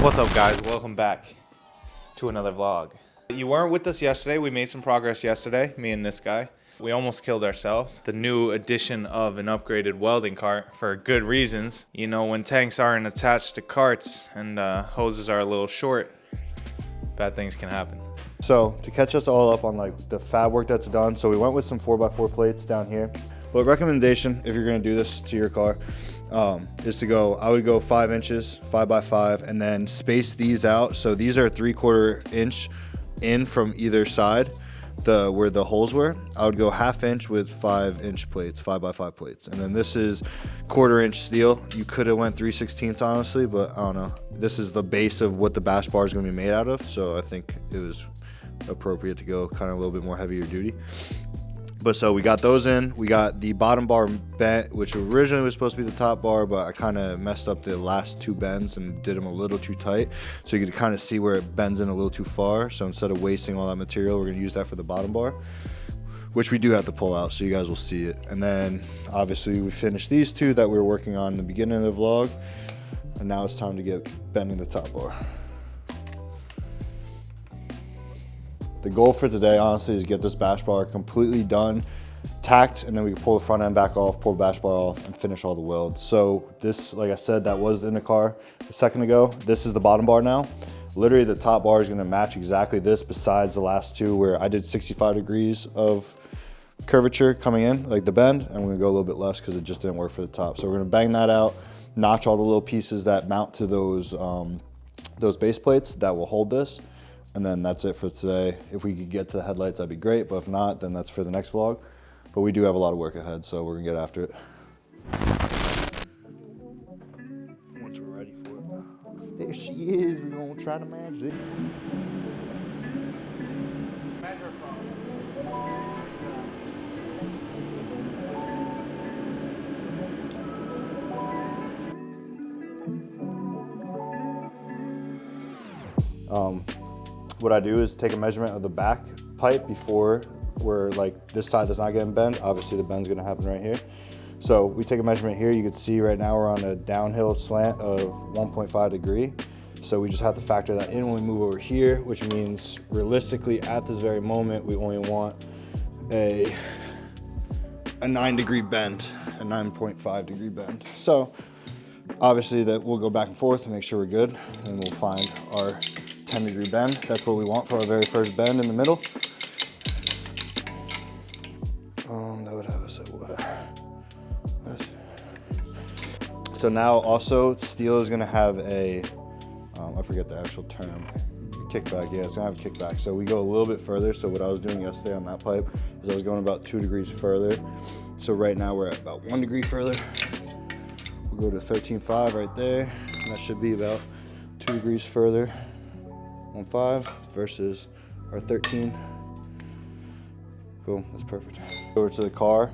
What's up, guys? Welcome back to another vlog. You weren't with us yesterday. We made some progress yesterday, me and this guy. We almost killed ourselves. The new addition of an upgraded welding cart for good reasons. You know, when tanks aren't attached to carts and hoses are a little short, bad things can happen. So to catch us all up on like the fab work that's done, so we went with some 4x4 plates down here. But recommendation, if you're gonna do this to your car, is to go, I would go 5 inches, 5x5, and then space these out. So these are 3/4 inch in from either side, where the holes were. I would go 1/2 inch with 5-inch plates, 5x5 plates. And then this is 1/4 inch steel. You could have went 3/16 honestly, but I don't know. This is the base of what the bash bar is gonna be made out of. So I think it was appropriate to go kind of a little bit more heavier duty. But so we got those in. We got the bottom bar bent, which originally was supposed to be the top bar, but I kind of messed up the last 2 bends and did them a little too tight. So you could kind of see where it bends in a little too far. So instead of wasting all that material, we're gonna use that for the bottom bar, which we do have to pull out, so you guys will see it. And then obviously we finished these 2 that we were working on in the beginning of the vlog. And now it's time to get bending the top bar. The goal for today, honestly, is to get this bash bar completely done, tacked, and then we can pull the front end back off, pull the bash bar off, and finish all the welds. So this, like I said, that was in the car a second ago. This is the bottom bar now. Literally the top bar is gonna match exactly this, besides the last 2 where I did 65 degrees of curvature coming in, like the bend, and we're gonna go a little bit less because it just didn't work for the top. So we're gonna bang that out, notch all the little pieces that mount to those base plates that will hold this. And then that's it for today. If we could get to the headlights, that'd be great. But if not, then that's for the next vlog. But we do have a lot of work ahead, so we're gonna get after it. Once we're ready for it. There she is. We're gonna try to manage it. What I do is take a measurement of the back pipe before where like this side does not get bent. Obviously the bend's gonna happen right here. So we take a measurement here. You can see right now we're on a downhill slant of 1.5 degree. So we just have to factor that in when we move over here, which means realistically at this very moment, we only want a 9-degree bend, a 9.5 degree bend. So obviously that we'll go back and forth and make sure we're good, and we'll find our 10-degree bend. That's what we want for our very first bend in the middle. That would have us at what? So now also steel is gonna have a, I forget the actual term, kickback. Yeah, it's gonna have a kickback. So we go a little bit further. So what I was doing yesterday on that pipe is I was going about 2 degrees further. So right now we're at about 1 degree further. We'll go to 13.5 right there. And that should be about 2 degrees further. 1.5 versus our 13. Boom, that's perfect. Over to the car,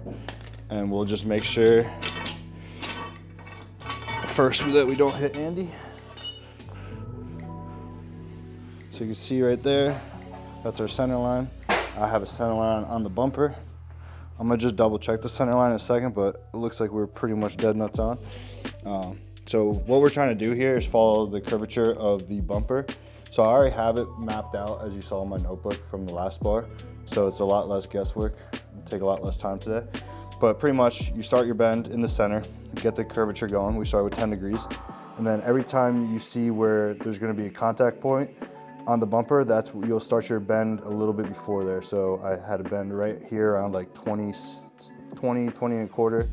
and we'll just make sure first that we don't hit Andy. So you can see right there, that's our center line. I have a center line on the bumper. I'm gonna just double check the center line in a second, but it looks like we're pretty much dead nuts on. So what we're trying to do here is follow the curvature of the bumper. So I already have it mapped out, as you saw in my notebook from the last bar. So it's a lot less guesswork, it'll take a lot less time today. But pretty much you start your bend in the center, get the curvature going. We start with 10 degrees. And then every time you see where there's gonna be a contact point on the bumper, that's you'll start your bend a little bit before there. So I had a bend right here around like 20 and a quarter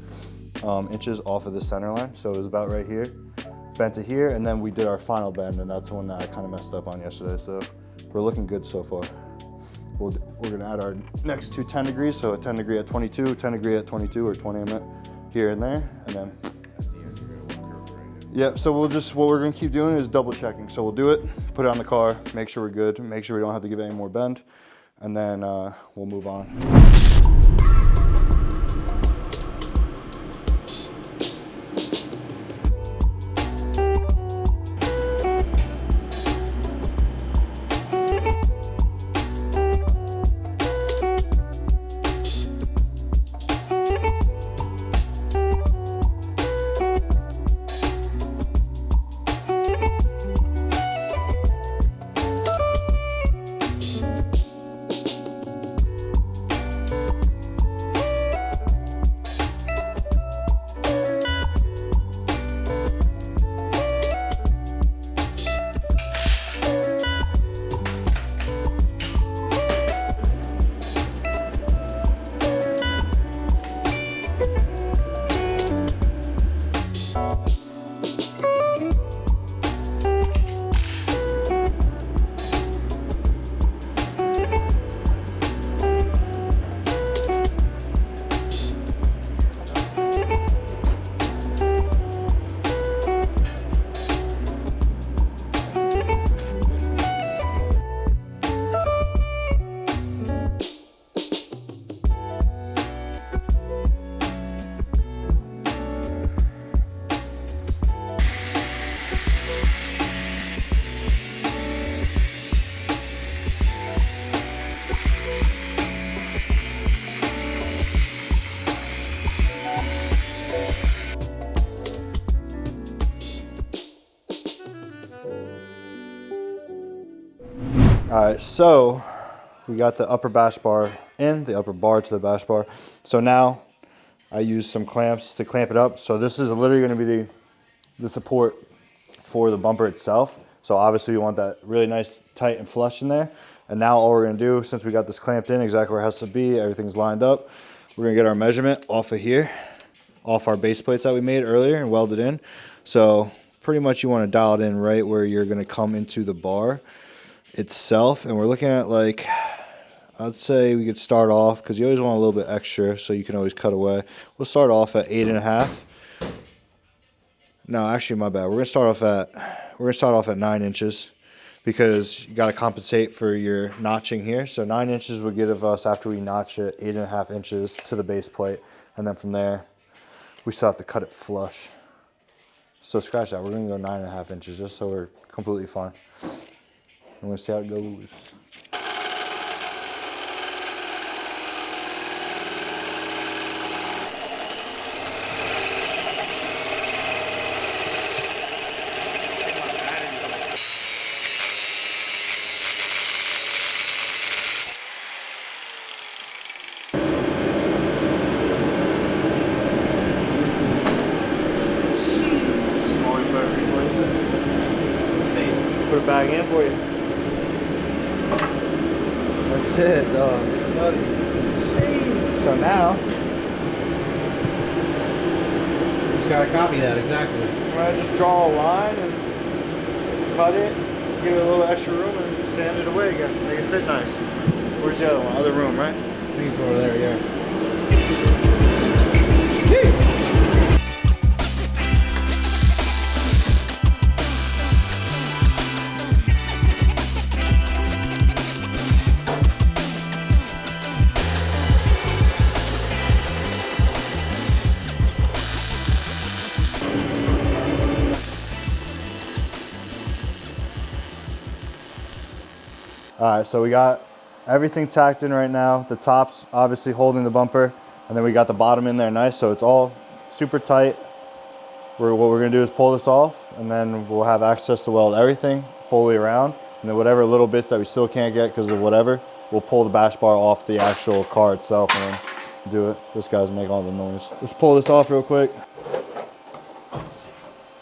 inches off of the center line. So it was about right here. Bent to here, and then we did our final bend, and that's the one that I kind of messed up on yesterday. So we're looking good so far. We're gonna add our next 2 10 degrees, so a 10 degree at 22, 10 degree at 22, or 20 I meant, here and there, and then. Yeah, so what we're gonna keep doing is double checking. So we'll do it, put it on the car, make sure we're good, make sure we don't have to give it any more bend, and then we'll move on. All right, so we got the upper bash bar in, the upper bar to the bash bar. So now I use some clamps to clamp it up. So this is literally going to be the support for the bumper itself. So obviously you want that really nice, tight and flush in there. And now all we're going to do, since we got this clamped in exactly where it has to be, everything's lined up, we're going to get our measurement off of here, off our base plates that we made earlier and welded in. So pretty much you want to dial it in right where you're going to come into the bar itself. And we're looking at, like, I'd say we could start off, because you always want a little bit extra so you can always cut away. We'll start off at 8.5. No, actually, my bad. We're gonna start off at 9 inches, because you got to compensate for your notching here. So 9 inches would give us, after we notch it, 8.5 inches to the base plate, and then from there we still have to cut it flush. So scratch that. We're gonna go 9.5 inches just so we're completely fine. I'm gonna see how it goes. Put it back in for you. That's it, dog. Buddy. So now, Just gotta copy that exactly. I'm gonna just draw a line and cut it, give it a little extra room, and sand it away again. Make it fit nice. Where's the other one? Other room, right? I think it's over there, yeah. All right, so we got everything tacked in right now. The top's obviously holding the bumper, and then we got the bottom in there nice, so it's all super tight. What we're gonna do is pull this off, and then we'll have access to weld everything fully around, and then whatever little bits that we still can't get because of whatever, we'll pull the bash bar off the actual car itself and then do it. This guy's making all the noise. Let's pull this off real quick.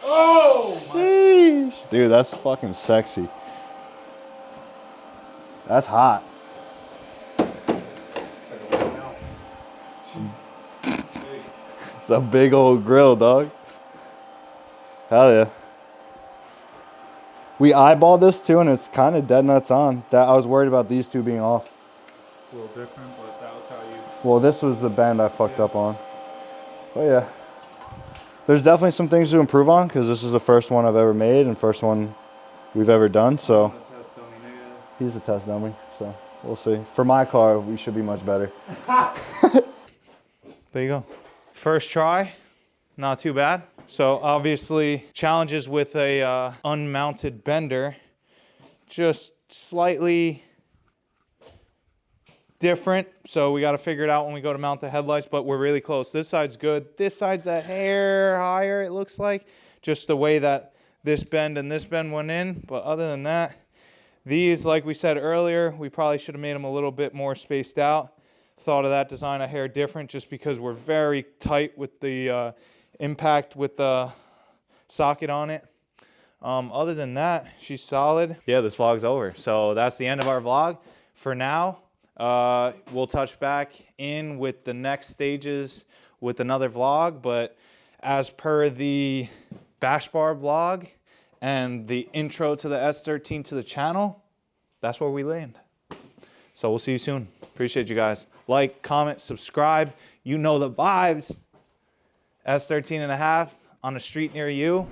Oh! Sheesh! Dude, that's fucking sexy. That's hot. It's a big old grill, dog. Hell yeah. We eyeballed this too, and it's kind of dead nuts on. That I was worried about these two being off. A little different, but that was how you... Well, this was the bend I fucked up on. But yeah. There's definitely some things to improve on, because this is the first one I've ever made and first one we've ever done, so... He's a test dummy, so we'll see. For my car, we should be much better. There you go. First try, not too bad. So obviously challenges with a unmounted bender, just slightly different. So we got to figure it out when we go to mount the headlights, but we're really close. This side's good. This side's a hair higher, it looks like. Just the way that this bend and this bend went in. But other than that, these, like we said earlier, we probably should have made them a little bit more spaced out. Thought of that design a hair different just because we're very tight with the impact with the socket on it. Other than that, she's solid. Yeah, this vlog's over. So that's the end of our vlog. For now, we'll touch back in with the next stages with another vlog. But as per the bash bar vlog and the intro to the S13 to the channel, that's where we land. So we'll see you soon. Appreciate you guys. Like, comment, subscribe. You know the vibes. S13.5 on a street near you.